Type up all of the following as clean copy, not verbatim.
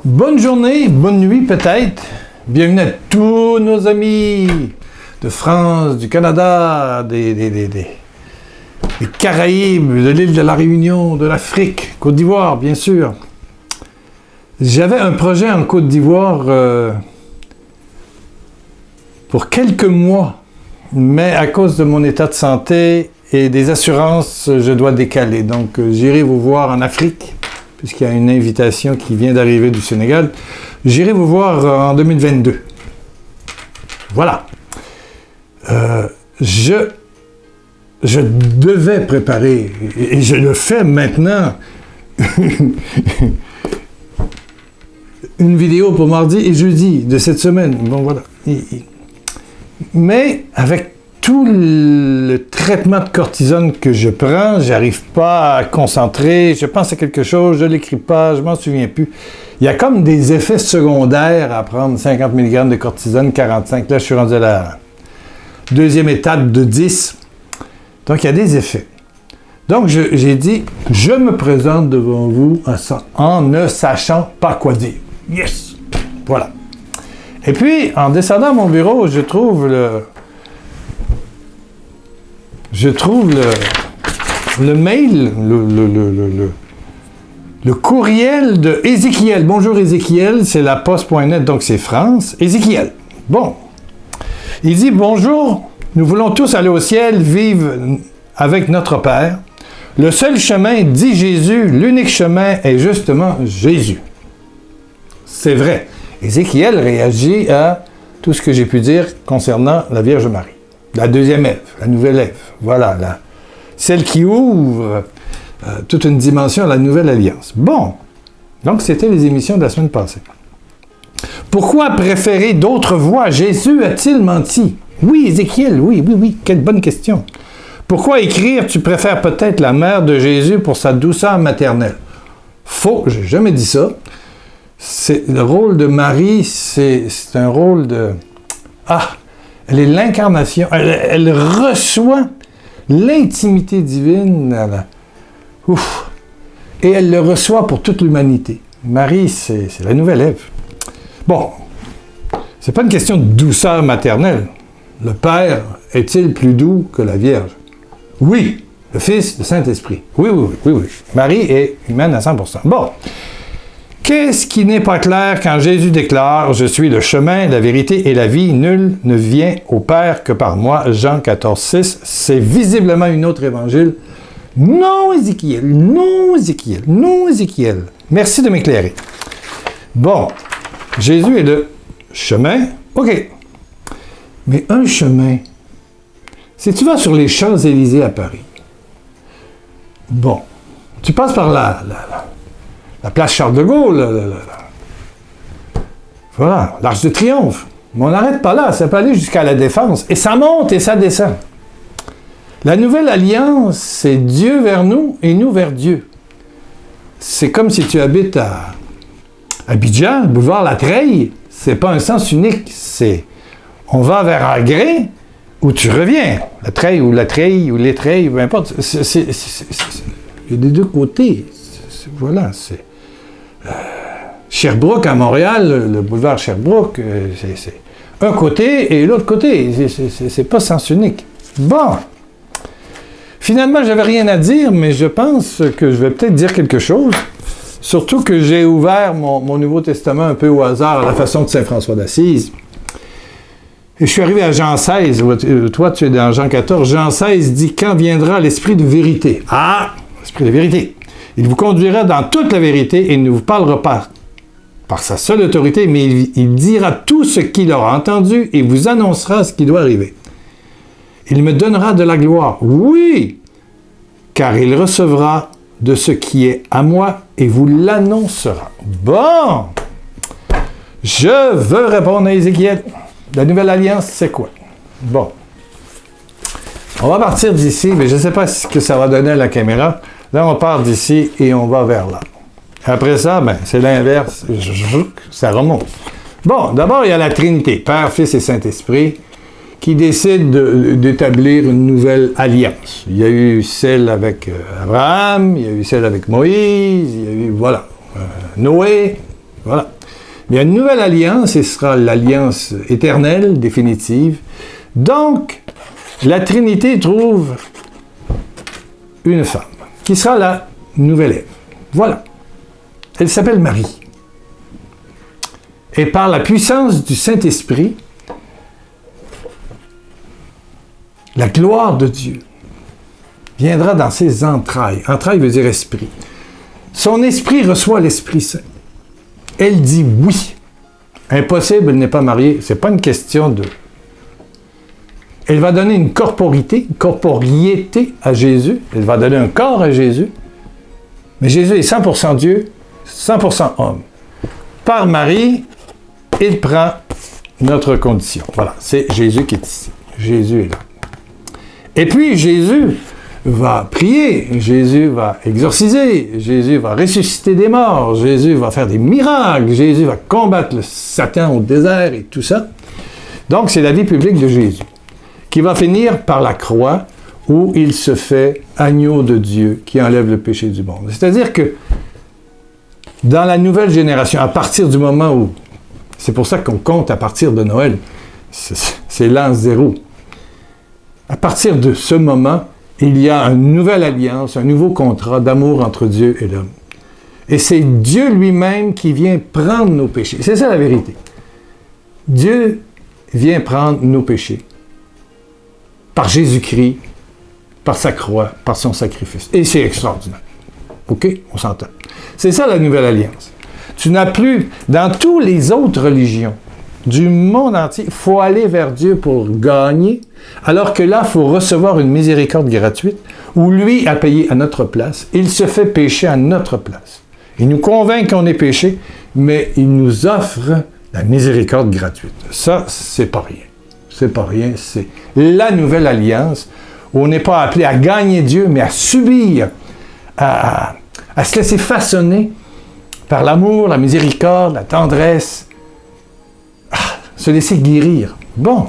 Bonne journée, bonne nuit peut-être. Bienvenue à tous nos amis de France, du Canada, des Caraïbes, de l'île de la Réunion, de l'Afrique, Côte d'Ivoire, bien sûr. J'avais un projet en Côte d'Ivoire pour quelques mois, mais à cause de mon état de santé et des assurances, je dois décaler. Donc, j'irai vous voir en Afrique, puisqu'il y a une invitation qui vient d'arriver du Sénégal. J'irai vous voir en 2022. Voilà. Je devais préparer, et je le fais maintenant, une vidéo pour mardi et jeudi de cette semaine. Bon, voilà. Mais avec tout le traitement de cortisone que je prends, j'arrive pas à concentrer, je pense à quelque chose, je l'écris pas, je m'en souviens plus. Il y a comme des effets secondaires à prendre 50 mg de cortisone, 45. Là, je suis rendu à la deuxième étape de 10. Donc, il y a des effets. Donc, j'ai dit, je me présente devant vous en ne sachant pas quoi dire. Yes! Voilà. Et puis, en descendant à mon bureau, je trouve le mail, le courriel de Ézéchiel. Bonjour Ézéchiel, c'est la poste.net, donc c'est France. Ézéchiel. Bon. Il dit, bonjour, nous voulons tous aller au ciel, vivre avec notre Père. Le seul chemin, dit Jésus, l'unique chemin est justement Jésus. C'est vrai. Ézéchiel réagit à tout ce que j'ai pu dire concernant la Vierge Marie. La deuxième Ève, la nouvelle Ève. Voilà, celle qui ouvre toute une dimension à la nouvelle alliance. Bon, donc c'était les émissions de la semaine passée. Pourquoi préférer d'autres voix? Jésus a-t-il menti? Oui, Ézéchiel, oui, quelle bonne question. Pourquoi écrire « Tu préfères peut-être la mère de Jésus pour sa douceur maternelle » Faux, j'ai jamais dit ça. Le rôle de Marie, c'est un rôle de... elle est l'incarnation. Elle reçoit l'intimité divine. Et elle le reçoit pour toute l'humanité. Marie, c'est la nouvelle Ève. Bon, c'est pas une question de douceur maternelle. Le Père est-il plus doux que la Vierge? Oui. Le Fils, le Saint-Esprit. Oui. Marie est humaine à 100%. Bon. Qu'est-ce qui n'est pas clair quand Jésus déclare « Je suis le chemin, la vérité et la vie, nul ne vient au Père que par moi » Jean 14, 6. C'est visiblement une autre évangile. Non, Ézéchiel. Merci de m'éclairer. Bon, Jésus est le chemin. OK. Mais un chemin, si tu vas sur les Champs-Élysées à Paris, bon, tu passes par la place Charles de Gaulle, voilà, l'Arche de Triomphe. Mais on n'arrête pas là, ça peut aller jusqu'à la Défense. Et ça monte et ça descend. La nouvelle alliance, c'est Dieu vers nous et nous vers Dieu. C'est comme si tu habites à Abidjan, boulevard La Treille, c'est pas un sens unique, c'est on va vers Agré ou tu reviens. La Treille ou les Treilles, peu importe. Il y a des deux côtés. Voilà, c'est... Sherbrooke à Montréal, le boulevard Sherbrooke, c'est un côté et l'autre côté. C'est pas sens unique. Bon. Finalement, j'avais rien à dire, mais je pense que je vais peut-être dire quelque chose. Surtout que j'ai ouvert mon Nouveau Testament un peu au hasard, à la façon de Saint François d'Assise. Et je suis arrivé à Jean 16. Toi, tu es dans Jean 14. Jean 16 dit « Quand viendra l'Esprit de vérité? » Ah! L'Esprit de vérité. Il vous conduira dans toute la vérité et il ne vous parlera pas par sa seule autorité, mais il dira tout ce qu'il aura entendu et vous annoncera ce qui doit arriver. Il me donnera de la gloire, oui, car il recevra de ce qui est à moi et vous l'annoncera. Bon, je veux répondre à Ézéchiel. La nouvelle alliance, c'est quoi? Bon, on va partir d'ici, mais je ne sais pas ce que ça va donner à la caméra. Là, on part d'ici et on va vers là. Après ça, c'est l'inverse. Ça remonte. Bon, d'abord, il y a la Trinité, Père, Fils et Saint-Esprit, qui décident d'établir une nouvelle alliance. Il y a eu celle avec Abraham, il y a eu celle avec Moïse, il y a eu, voilà, Noé, Voilà. Il y a une nouvelle alliance, et ce sera l'alliance éternelle, définitive. Donc, la Trinité trouve une femme, qui sera la nouvelle Ève. Voilà. Elle s'appelle Marie. Et par la puissance du Saint-Esprit, la gloire de Dieu viendra dans ses entrailles. Entrailles veut dire esprit. Son esprit reçoit l'Esprit Saint. Elle dit oui. Impossible, elle n'est pas mariée. Ce n'est pas une question de... Elle va donner une corporité à Jésus. Elle va donner un corps à Jésus. Mais Jésus est 100% Dieu, 100% homme. Par Marie, il prend notre condition. Voilà, c'est Jésus qui est ici. Jésus est là. Et puis, Jésus va prier, Jésus va exorciser, Jésus va ressusciter des morts, Jésus va faire des miracles, Jésus va combattre le Satan au désert et tout ça. Donc, c'est la vie publique de Jésus, qui va finir par la croix où il se fait agneau de Dieu qui enlève le péché du monde. C'est-à-dire que dans la nouvelle génération, à partir du moment où, c'est pour ça qu'on compte à partir de Noël, c'est l'an zéro. À partir de ce moment, il y a une nouvelle alliance, un nouveau contrat d'amour entre Dieu et l'homme. Et c'est Dieu lui-même qui vient prendre nos péchés. C'est ça la vérité. Dieu vient prendre nos péchés par Jésus-Christ, par sa croix, par son sacrifice. Et c'est extraordinaire. OK? On s'entend. C'est ça la nouvelle alliance. Tu n'as plus, dans toutes les autres religions du monde entier, il faut aller vers Dieu pour gagner, alors que là, il faut recevoir une miséricorde gratuite, où lui a payé à notre place. Il se fait pécher à notre place. Il nous convainc qu'on est péché, mais il nous offre la miséricorde gratuite. Ça, c'est pas rien. C'est pas rien, c'est la nouvelle alliance, où on n'est pas appelé à gagner Dieu, mais à subir, à se laisser façonner par l'amour, la miséricorde, la tendresse, se laisser guérir. Bon.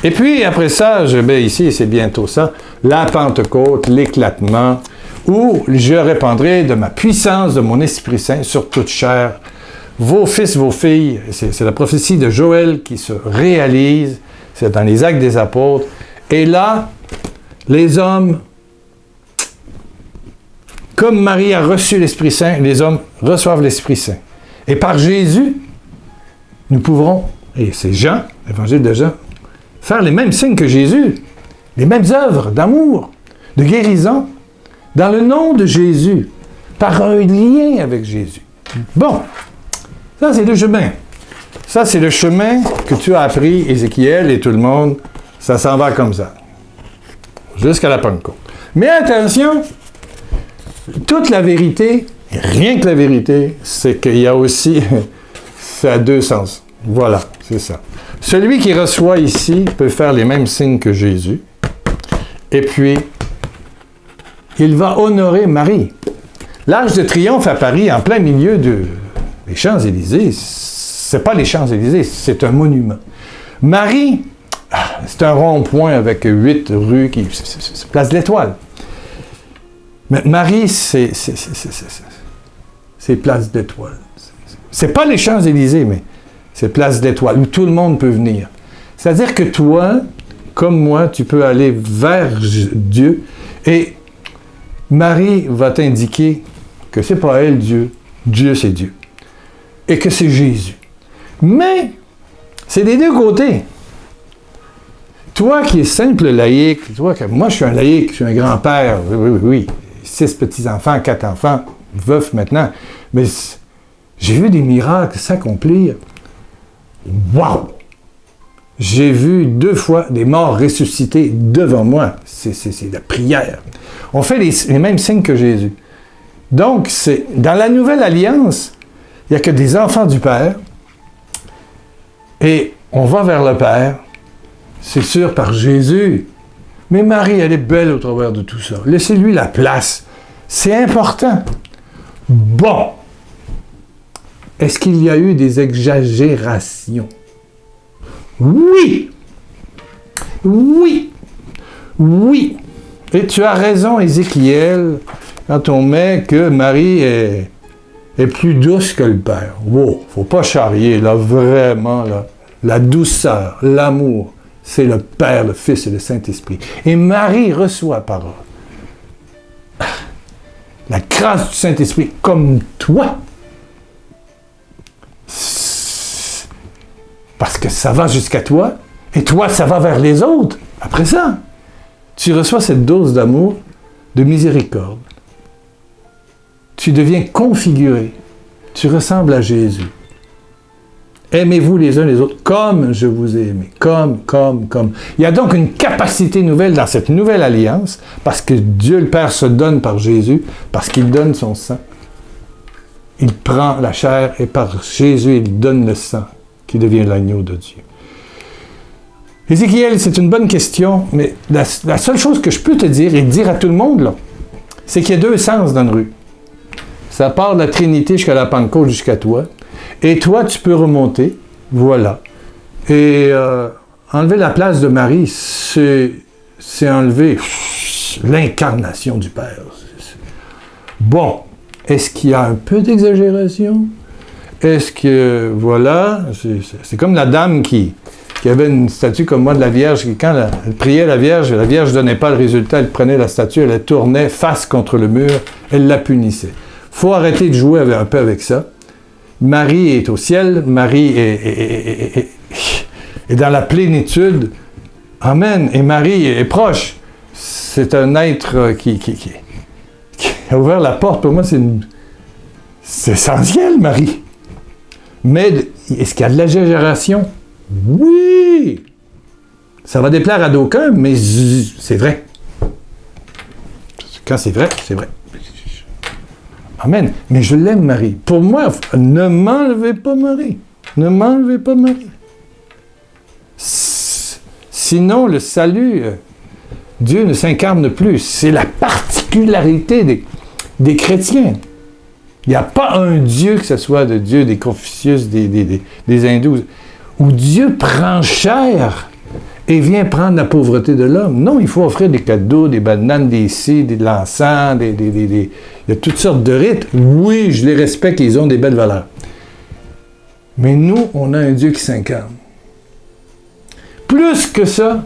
Et puis, après ça, je mets ici, c'est bientôt ça, la Pentecôte, l'éclatement, où je répandrai de ma puissance, de mon Esprit Saint sur toute chair. Vos fils, vos filles, c'est la prophétie de Joël qui se réalise, c'est dans les Actes des Apôtres. Et là, les hommes, comme Marie a reçu l'Esprit Saint, les hommes reçoivent l'Esprit Saint. Et par Jésus, nous pourrons, et c'est Jean, l'évangile de Jean, faire les mêmes signes que Jésus, les mêmes œuvres d'amour, de guérison, dans le nom de Jésus, par un lien avec Jésus. Bon, ça c'est le chemin. Ça c'est le chemin que tu as appris, Ézéchiel et tout le monde, ça s'en va comme ça, jusqu'à la Pentecôte. Mais attention, toute la vérité, rien que la vérité, c'est qu'il y a aussi, ça a deux sens. Voilà, c'est ça. Celui qui reçoit ici peut faire les mêmes signes que Jésus. Et puis, il va honorer Marie. L'Arche de Triomphe à Paris, en plein milieu des Champs-Élysées, c'est pas les Champs-Élysées, c'est un monument. Marie, c'est un rond-point avec 8 rues, c'est Place de l'Étoile. Mais Marie, c'est Place de l'Étoile. C'est pas les Champs-Élysées, mais c'est Place de l'Étoile, où tout le monde peut venir. C'est-à-dire que toi, comme moi, tu peux aller vers Dieu, et Marie va t'indiquer que c'est pas elle, Dieu. Dieu, c'est Dieu. Et que c'est Jésus. Mais, c'est des deux côtés. Toi qui es simple laïc, moi je suis un laïc, je suis un grand-père, oui, 6 petits-enfants, 4 enfants, veuf maintenant, mais j'ai vu des miracles s'accomplir. Wow! J'ai vu 2 fois des morts ressuscités devant moi. C'est la prière. On fait les mêmes signes que Jésus. Donc, dans la nouvelle alliance, il n'y a que des enfants du Père, et on va vers le Père, c'est sûr, par Jésus. Mais Marie, elle est belle au travers de tout ça. Laissez-lui la place. C'est important. Bon. Est-ce qu'il y a eu des exagérations? Oui! Oui! Oui! Et tu as raison, Ézéchiel, quand on met que Marie est est plus douce que le Père. Wow, faut pas charrier, là, vraiment, là. La douceur, l'amour, c'est le Père, le Fils et le Saint-Esprit. Et Marie reçoit par la grâce du Saint-Esprit comme toi. Parce que ça va jusqu'à toi, et toi, ça va vers les autres. Après ça, tu reçois cette dose d'amour, de miséricorde. Tu deviens configuré. Tu ressembles à Jésus. Aimez-vous les uns les autres comme je vous ai aimé. Comme. Il y a donc une capacité nouvelle dans cette nouvelle alliance, parce que Dieu le Père se donne par Jésus, parce qu'il donne son sang. Il prend la chair et par Jésus, il donne le sang qui devient l'agneau de Dieu. Ézéchiel, c'est une bonne question, mais la seule chose que je peux te dire et dire à tout le monde, là, c'est qu'il y a deux sens dans une rue. Ça part de la Trinité jusqu'à la Pentecôte, jusqu'à toi. Et toi, tu peux remonter. Voilà. Et enlever la place de Marie, c'est enlever l'incarnation du Père. Bon. Est-ce qu'il y a un peu d'exagération? Est-ce que, voilà, c'est comme la dame qui avait une statue comme moi de la Vierge, qui quand elle priait la Vierge ne donnait pas le résultat, elle prenait la statue, elle la tournait face contre le mur, elle la punissait. Il faut arrêter de jouer un peu avec ça. Marie est au ciel, Marie est dans la plénitude. Amen. Et Marie est proche. C'est un être qui a ouvert la porte. Pour moi, c'est essentiel, Marie. Mais est-ce qu'il y a de l'exagération? Oui! Ça va déplaire à d'aucuns, mais c'est vrai. Quand c'est vrai, c'est vrai. Amen. Mais je l'aime, Marie. Pour moi, ne m'enlevez pas Marie. Ne m'enlevez pas Marie. Sinon, le salut, Dieu ne s'incarne plus. C'est la particularité des chrétiens. Il n'y a pas un Dieu, que ce soit de Dieu des Confucius, des hindous, où Dieu prend chair et vient prendre la pauvreté de l'homme. Non, il faut offrir des cadeaux, des bananes, des scies, de l'encens, il y a toutes sortes de rites. Oui, je les respecte, ils ont des belles valeurs. Mais nous, on a un Dieu qui s'incarne. Plus que ça,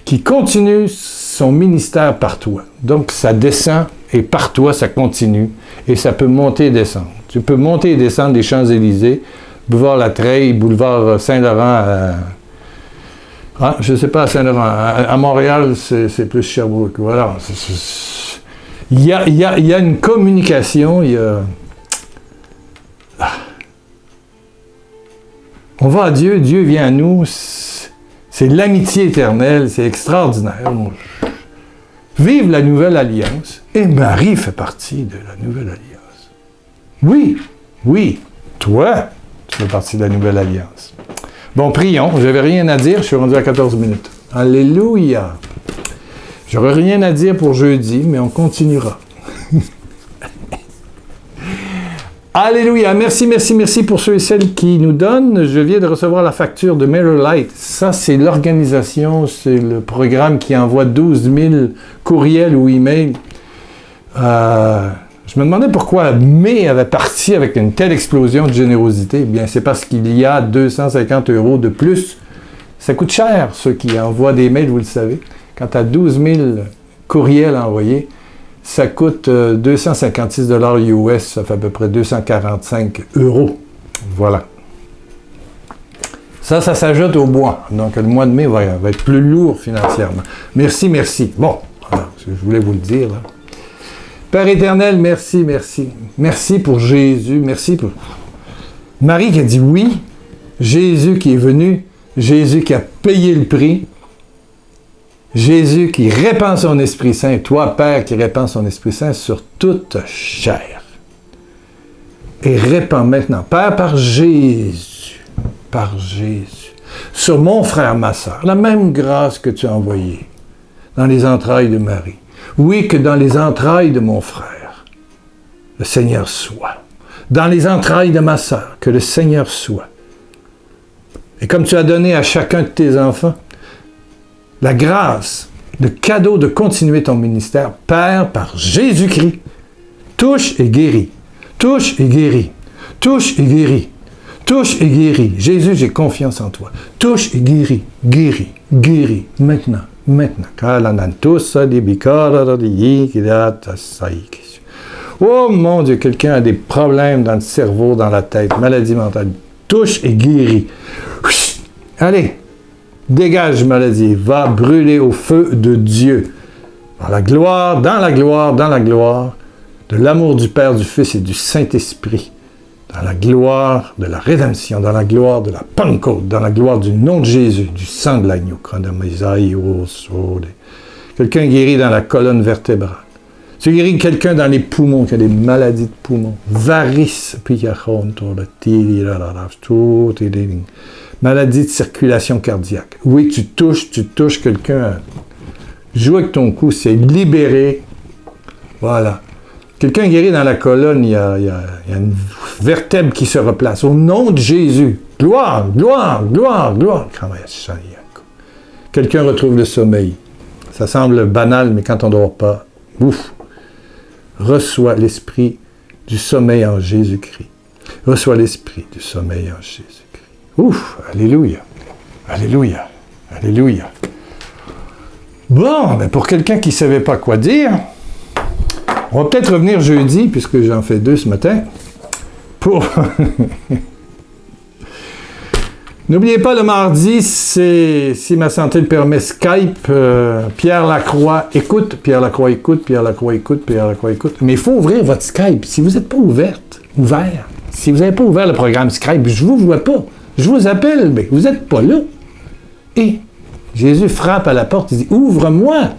qui continue son ministère par toi. Donc, ça descend et par toi, ça continue. Et ça peut monter et descendre. Tu peux monter et descendre des Champs-Élysées, boulevard La Treille, boulevard Saint-Laurent, je ne sais pas, à Saint-Laurent. À Montréal, c'est plus Sherbrooke. Voilà. Il y a une communication, On va à Dieu, Dieu vient à nous. C'est l'amitié éternelle, c'est extraordinaire. Vive la nouvelle alliance. Et Marie fait partie de la nouvelle alliance. Oui, toi, tu fais partie de la nouvelle alliance. Bon, prions. Je n'avais rien à dire, je suis rendu à 14 minutes. Alléluia. J'aurais rien à dire pour jeudi, mais on continuera. Alléluia. Merci pour ceux et celles qui nous donnent. Je viens de recevoir la facture de Mailer Light. Ça, c'est l'organisation, c'est le programme qui envoie 12 000 courriels ou emails. Je me demandais pourquoi May avait parti avec une telle explosion de générosité. Eh bien, c'est parce qu'il y a 250 € de plus. Ça coûte cher, ceux qui envoient des mails, vous le savez. Quand tu as 12 000 courriels envoyés, ça coûte 256 $ US, ça fait à peu près 245 €. Voilà. Ça s'ajoute au mois. Donc, le mois de mai va être plus lourd financièrement. Merci. Bon, alors, je voulais vous le dire, là. Père éternel, merci. Merci pour Jésus, merci pour Marie qui a dit oui, Jésus qui est venu, Jésus qui a payé le prix, Jésus qui répand son Esprit Saint, toi, Père, qui répand son Esprit Saint sur toute chair. Et répand maintenant, Père, par Jésus, sur mon frère, ma soeur, la même grâce que tu as envoyée dans les entrailles de Marie. Oui, que dans les entrailles de mon frère, le Seigneur soit. Dans les entrailles de ma sœur, que le Seigneur soit. Et comme tu as donné à chacun de tes enfants la grâce, le cadeau de continuer ton ministère, Père, par Jésus-Christ, touche et guéris Touche et guéris. Touche et guéris. Touche et guéris. Jésus, j'ai confiance en toi. Touche et guéris. Guéris. Guéris. Maintenant. Maintenant. Oh mon Dieu, quelqu'un a des problèmes dans le cerveau, dans la tête, maladie mentale. Touche et guéris. Allez, dégage maladie. Va brûler au feu de Dieu. Dans la gloire, dans la gloire, dans la gloire de l'amour du Père, du Fils et du Saint-Esprit. Dans la gloire de la rédemption, dans la gloire de la Pentecôte, dans la gloire du nom de Jésus, du sang de l'agneau. Quelqu'un guéri dans la colonne vertébrale. Tu guéris quelqu'un dans les poumons qui a des maladies de poumons. Varices, maladie de circulation cardiaque. Oui, tu touches quelqu'un. Joue avec ton cou, c'est libéré. Voilà. Quelqu'un guéri dans la colonne, il y a une vertèbre qui se replace. Au nom de Jésus. Gloire, gloire, gloire, gloire. Quelqu'un retrouve le sommeil. Ça semble banal, mais quand on ne dort pas, ouf. Reçois l'esprit du sommeil en Jésus-Christ. Reçois l'esprit du sommeil en Jésus-Christ. Ouf, alléluia. Alléluia. Alléluia. Bon, ben pour quelqu'un qui ne savait pas quoi dire, on va peut-être revenir jeudi, puisque j'en fais 2 ce matin, pour... N'oubliez pas, le mardi, c'est, si ma santé le permet, Skype, Pierre Lacroix écoute, Pierre Lacroix écoute, Pierre Lacroix écoute, Pierre Lacroix écoute. Mais il faut ouvrir votre Skype. Si vous n'êtes pas ouvert, si vous n'avez pas ouvert le programme Skype, je ne vous vois pas. Je vous appelle, mais vous n'êtes pas là. Et Jésus frappe à la porte, il dit « Ouvre-moi ».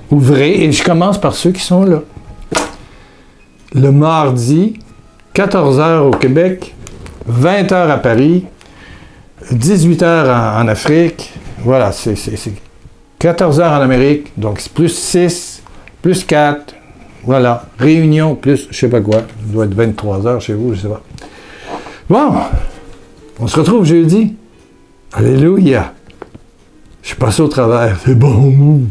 Ouvrez, et je commence par ceux qui sont là. Le mardi, 14h au Québec, 20h à Paris, 18h en Afrique. Voilà, c'est 14h en Amérique, donc c'est plus 6, plus 4. Voilà, réunion, plus je sais pas quoi. Il doit être 23h chez vous, je sais pas. Bon, on se retrouve jeudi. Alléluia. Je suis passé au travers. C'est bon.